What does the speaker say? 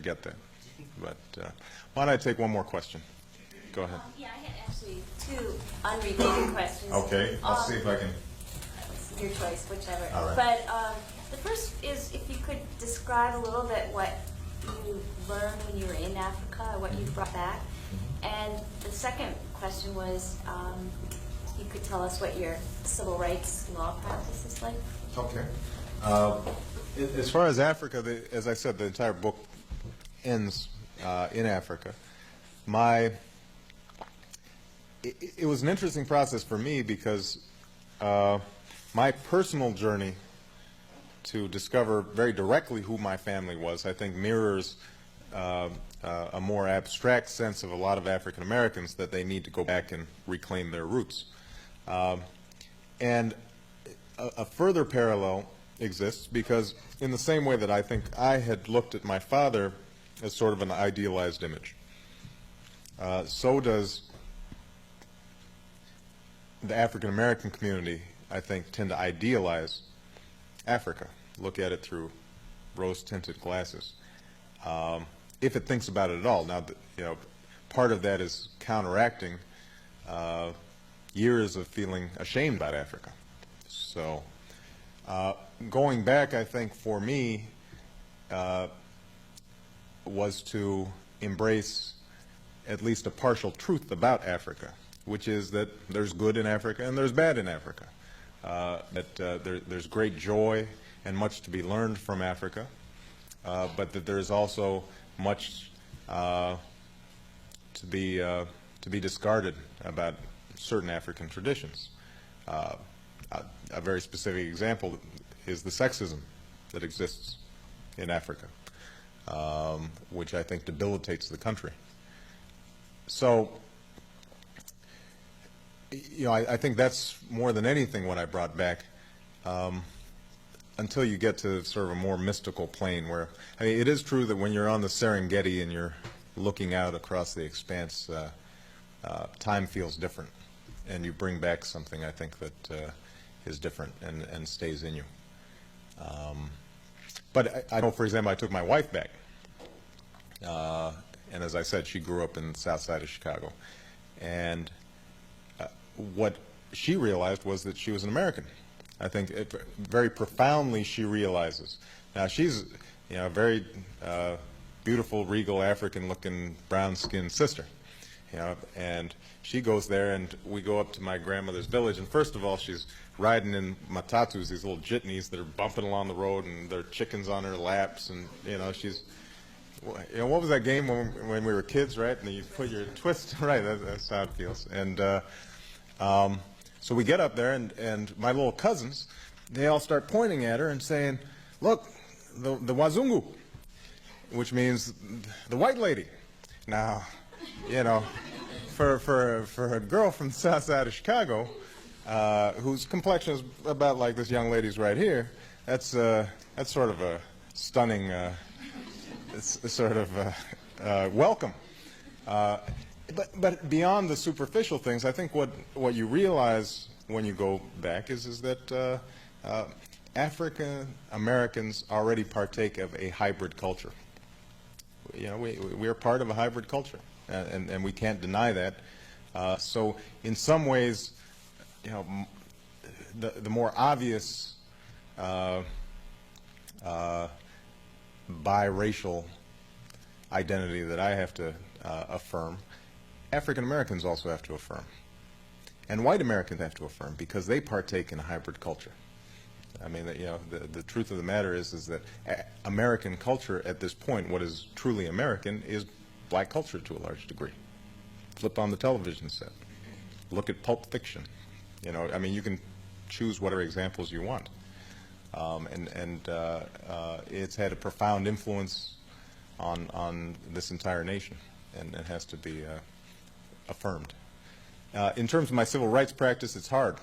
forget that. But why don't I take one more question? Go ahead. Yeah, I had actually two unrelated questions. Okay, I'll see if I can. It's your choice, whichever. All right. But the first is if you could describe a little bit what you learned when you were in Africa, or what you brought back. And the second question was, you could tell us what your civil rights law practice is like. Okay. As far as Africa, as I said, the entire book ends in Africa. It was an interesting process for me because my personal journey to discover very directly who my family was, I think mirrors a more abstract sense of a lot of African Americans that they need to go back and reclaim their roots. And a further parallel exists because in the same way that I think I had looked at my father as sort of an idealized image, so does the African American community, I think, tend to idealize Africa, look at it through rose-tinted glasses, if it thinks about it at all. Now, part of that is counteracting years of feeling ashamed about Africa. So, going back, I think, for me, was to embrace at least a partial truth about Africa, which is that there's good in Africa and there's bad in Africa. There's great joy and much to be learned from Africa, but that there's also much to be discarded about certain African traditions. A very specific example is the sexism that exists in Africa, which I think debilitates the country. So, I think that's more than anything what I brought back, until you get to sort of a more mystical plane where, it is true that when you're on the Serengeti and you're looking out across the expanse, time feels different, and you bring back something, I think, that is different and stays in you. But I know, for example, I took my wife back, and as I said, she grew up in the south side of Chicago, and what she realized was that she was an American. I think very profoundly she realizes. Now she's a very beautiful, regal, African-looking, brown-skinned sister, and she goes there, and we go up to my grandmother's village, and first of all, she's riding in matatus, these little jitneys that are bumping along the road, and there are chickens on her laps, and she's, what was that game when we were kids, right? And you put your twist, right? That's how it feels. And so we get up there, and my little cousins, they all start pointing at her and saying, "Look, the wazungu," which means the white lady. Now, for a girl from the south side of Chicago, whose complexion is about like this young lady's right here, that's sort of a stunning welcome. But beyond the superficial things, I think what you realize when you go back is that African Americans already partake of a hybrid culture. We are part of a hybrid culture, and we can't deny that. So in some ways, the more obvious biracial identity that I have to affirm, African Americans also have to affirm, and white Americans have to affirm, because they partake in a hybrid culture. I mean, the truth of the matter is that American culture at this point, what is truly American, is black culture to a large degree. Flip on the television set, look at Pulp Fiction. I mean, you can choose whatever examples you want, and it's had a profound influence on this entire nation, and it has to be affirmed. In terms of my civil rights practice, it's hard.